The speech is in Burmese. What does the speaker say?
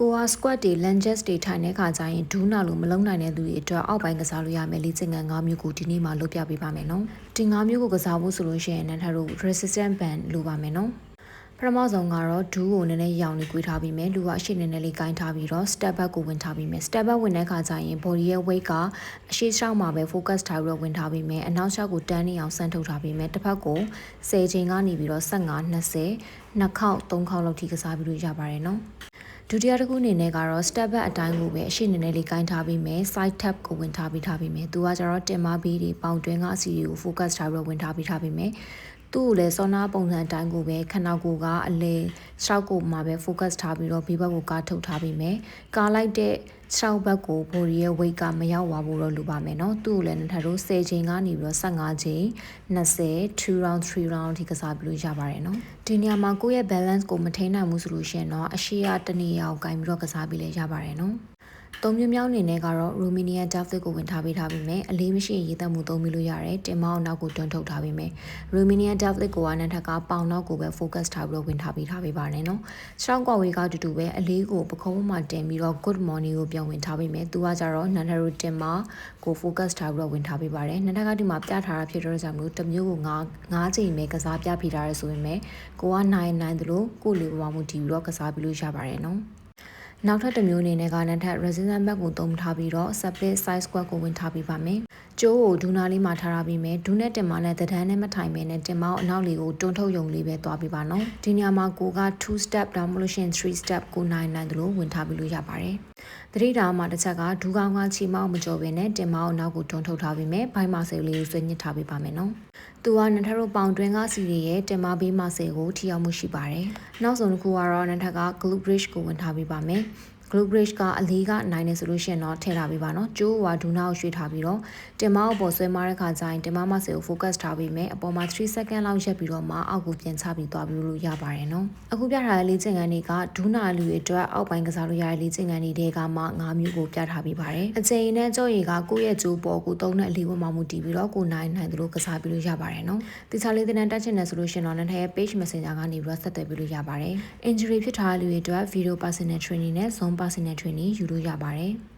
ကိုအား squat တွေ lunges တွေထိုင်တဲ့ခါကျရင်ဒူးနာလို့မလုံးနိုင်တဲ့သူတွေအတွက်အောက်ပိုင်းကစားလို့ရမယ်လေ့ကျင့်ခန်း၅မျိုးကိုဒီနေ့မှာလုပ်ပြပေးပါမယ်နော်ဒီ၅မျိုးကိုကစားဖို့ဆိုလို့ရှိရင်နန်းထားတို့ resistant band လိုပါမယ်နော်ပထမဆုံးကတော့ဒူးကိုနည်းနည်းရောင်လေးကွေးထားပြီးမယ်လူကအရှိနည်းနည်းလေးကိုင်းထားပြီးတော့ step back ကိုဝင်ထားပြီးမယ် step back ဝင်တဲ့ခါကျရင် body ရဲ့ weight ကအရှိရှောက်မှာပဲ focus ထားပြီးတော့ဝင်ထားပြီးမယ်အနောက်ရှောက်ကိုတန်းနေအောင်ဆန့်ထုတ်ထားပြီးမယ်တစ်ဖက်ကို10ချိန်ကနေပြီးတော့15 20နှစ်ခေါက်3ခေါက်လောက်ထိကစားပြီးလို့ရပါတယ်နော်ဒုတိယတစ်ခုအနေနဲ့ကတော့ step back အတိုင်းကိုပဲအရှိနည်းနည်းလေးကိုင်းထားပြီးမယ် side tap ကိုဝင်ထားပြီးမယ်သူကကျတော့တင်မဘီးတွေပေါင်တွင်းကအစီတွေကို focus ထားပြီးတော့ဝင်ထားပြီးမယ်သူ့ကိုလည်းစောနာပုံစံအတိုင်းကိုပဲခဏကိုကအလေရှောက်ကိုမှပဲ focus ထားပြီးတော့ဘေးဘက်ကိုကားထုတ်ထားပြီးမယ်ကားလိုက်တဲ့ရှောက်ဘက်ကို body ရဲ့ weight ကမရောက်သွားဘူးတော့လိုပါမယ်เนาะသူ့ကိုလည်းနှစ်ထပ်တို့10ချိန်ကနေပြီးတော့15ချိန်20 2 round 3 round ထိကစားပြီးလို့ရပါတယ်เนาะဒီနေရာမှာကိုယ့်ရဲ့ balance ကိုမထိန်းနိုင်ဘူးဆိုလို့ရှိရင်တော့အရှိရတနေရာကိုကင်ပြီးတော့ကစားပြီးလဲရပါတယ်เนาะသုံးမျိုးမြောက်အနေနဲ့ကတော့ Romanian Deadlift ကိုဝင်ထားပေးထားပြီးမယ်အလေးမရှိရေးသက်မှုသုံးပြီးလို့ရတယ်တင်မောင်းနောက်ကိုတွန်းထုတ်ထားပြီးမယ် Romanian Deadlift ကိုကနန်းထက်ကပေါင်နောက်ကိုပဲ focus ထားပြီးတော့ဝင်ထားပေးထားပေးပါနဲ့နော်ရှောင်းကွာဝေးကတူတူပဲအလေးကိုပခုံးမှာတင်ပြီးတော့ good morning ကိုပြန်ဝင်ထားပေးမယ်သူကကြတော့နန်းထက်တို့တင်မောင်းကို focus ထားပြီးတော့ဝင်ထားပေးပါတယ်နန်းထက်ကဒီမှာပြထားတာဖြစ်တော့ကြောင့်မလို့တစ်မျိုးကို9ချိန်ပဲကစားပြပေးထားရဆိုပေမဲ့ကိုက9သလိုကိုလေးပေါ်မှာမူတည်ပြီးတော့ကစားပြီးလို့ရပါတယ်နော်နောက်ထပ်တစ်မျိုးအနေနဲ့ကနန်းထက် resistance band ကိုသုံးထားပြီးတော့ split side squat ကိုဝင်ထားပေးပါမယ်။ကျိုးကိုဒူနာလေးမှာထားပြီးမယ်။ဒူနဲ့တင်မနဲ့တဒန်းနဲ့မထိုင်ပဲနဲ့တင်မအောင်အနောက်လေးကိုတွန်းထုတ်ယုံလေးပဲသွားပေးပါနော်။ဒီနေရာမှာကိုက2 step ဒါမှမဟုတ်ရှင်3 step ကိုနိုင်သလိုဝင်ထားပြီးလို့ရပါတယ်။တတိတာမှာတစ်ချက်ကဒူကောင်းကချီမောက်မကြော်ပဲနဲ့တင်မအောင်နောက်ကိုတွန်းထုတ်ထားပြီးမယ်။ဘိုင်းမဆယ်လေးကိုဆွဲညှစ်ထားပေးပါမယ်နော်။သူကနန်းထက်တို့ပေါင်တွင်းကစီရီရဲ့တင်မဘေးမဆယ်ကိုထိရောက်မှုရှိပါတယ်။နောက်ဆုံးတစ်ခုကတော့နန်းထက်က glute bridge ကိုဝင်ထားပေးပါမယ်။ glute bridge ကအလေးကနိုင်နေဆိုလို့ရှိရင်တော့ထည့်ထားပေးပါနော်ကျိုးဝါဒူနာကိုရွှေ့ထားပြီးတော့တင်မအပေါ်ဆွဲမတဲ့ခါကျရင်တင်မမဆေကို focus ထားပေးမယ်အပေါ်မှာ3 second လောက်ရက်ပြီးတော့မှအောက်ကိုပြန်ချပြီးသွားပြီးလို့ရပါတယ်နော်အခုပြထားတဲ့လေ့ကျင့်ခန်းတွေကဒူနာလူတွေအတွက်အောက်ပိုင်းကစားလို့ရတဲ့လေ့ကျင့်ခန်းတွေကမှ9မျိုးကိုပြထားပေးပါတယ်အချိန်နဲ့ကြော့ရည်ကကိုယ့်ရဲ့ကျိုးပေါ်ကိုသုံးတဲ့အလေးဝမှာမူတည်ပြီးတော့ကိုနိုင်သလိုကစားပြီးလို့ရပါတယ်နော်ဒီချာလေးတဲ့တက်ချင်တယ်ဆိုလို့ရှိရင်တော့နန်းထရဲ့ page messenger ကနေပြီးတော့ဆက်သွယ်ပြီးလို့ရပါတယ် injury ဖြစ်ထားတဲ့လူတွေအတွက် video personal training နဲ့ zone personal training ယူလို့ရပါတယ်။